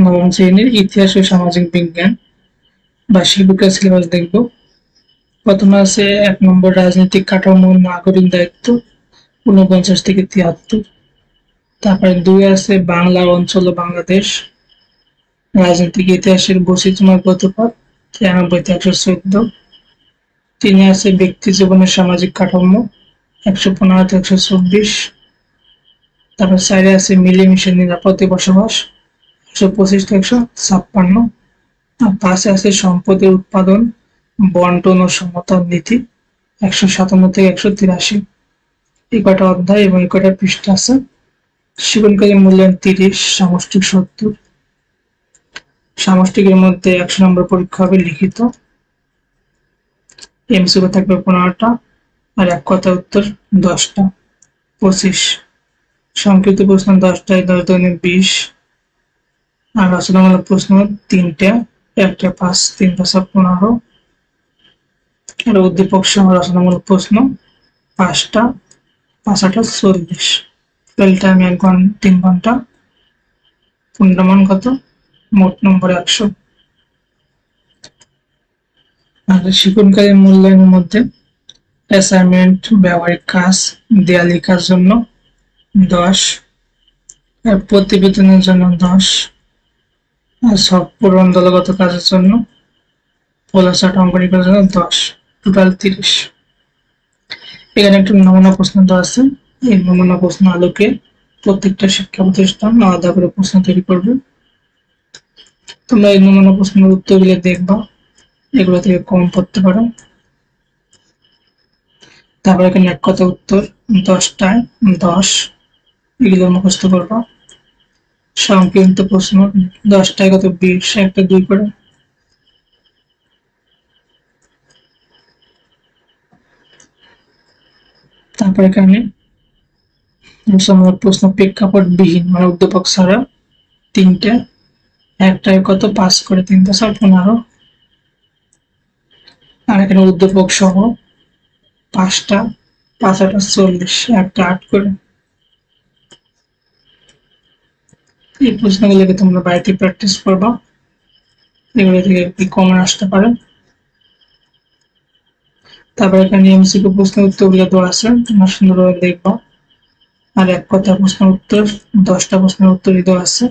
নবম শ্রেণীর ইতিহাস ও সামাজিক বিজ্ঞান বা শিক্ষকের সিলেবাস দেখব। প্রথমে আছে 1 নম্বর রাজনৈতিক কাঠামো নাগরিক দায়িত্ব 49 থেকে 73। তারপরে 2 আছে বাংলা অঞ্চল ও বাংলাদেশ রাজনৈতিক ইতিহাসের বৈচিত্র্যময় গতিপথ 93 থেকে 114। 3 আছে ব্যক্তি জীবনের সামাজিক কাঠামো 115 থেকে 124। তারপর 4 আছে মিলেমিশে নিরাপদে বসবাস 125 থেকে 156। আর 5 আছে সম্পদের উৎপাদন বন্টন ও সমতার নীতি 157 থেকে 183। এই কয়টা অধ্যায় এবং এই কয়টা পৃষ্ঠা আছে। জীবনকালী মূল্যায়ন 30, সামষ্টিক 70। সামষ্টিকের মধ্যে 100 নম্বর পরীক্ষা হবে লিখিত, এমসিকিউ থাকবে 15টা আর এক কথা উত্তর 10টা। 25 সংক্ষিপ্ত প্রশ্ন 10টায় 10 দুগুণে 20 আর রচনামূলক প্রশ্ন 3টে, 1টে 5, 3 5 15। আর উদ্দীপক সহ রচনামূলক প্রশ্ন 5টা, 5 8 40। ফেল টাইম 3 ঘন্টা। পূর্ণমান কত? মোট নম্বর 100। আর শিক্ষণকারী মূল্যায়নের মধ্যে অ্যাসাইনমেন্ট, ব্যবহারিক কাজ, দেয়ালি কাজ জন্য 10, প্রতিবেদনের জন্য 10, আর সব পূরণ দলগত কাজের জন্য ফলাচাট অঙ্কনের জন্য 10, টোটাল 30। এখানে একটু নমুনা প্রশ্ন দেওয়া আছে। এই নমুনা প্রশ্ন আলোকে প্রত্যেকটা শিক্ষা প্রতিষ্ঠান আলাদা করে প্রশ্ন তৈরি করবে। তোমরা এই নমুনা প্রশ্নের উত্তরগুলো দেখবা, এগুলো থেকে কম পড়তে পারো। তারপর এখানে এক কথা উত্তর 10টায় 10, এগুলো মুখস্থ করবা। সংক্ষিপ্ত প্রশ্ন 10টায় কত 20, একটা 2 করে। তারপর এখানে রচনামূলক প্রশ্ন প্রেক্ষাপট বিহীন মানে উদ্দীপক ছাড়া 3টে, একটায় কত 5 করে, 3 × 4 15। আর এখানে উদ্দীপক সহ 5টা, 5 8 40, একটা 8 করে। এই প্রশ্নগুলোকে তোমরা বাড়িতে প্র্যাকটিস করবা, এগুলো থেকে কি কমন আসতে পারে। তারপর এখানে এমসিকিউ প্রশ্নের উত্তরগুলো দেওয়া আছে, তোমরা সুন্দরভাবে দেখবা। আর এক কথা প্রশ্নের উত্তর 10টা প্রশ্নের উত্তরই দেওয়া আছে।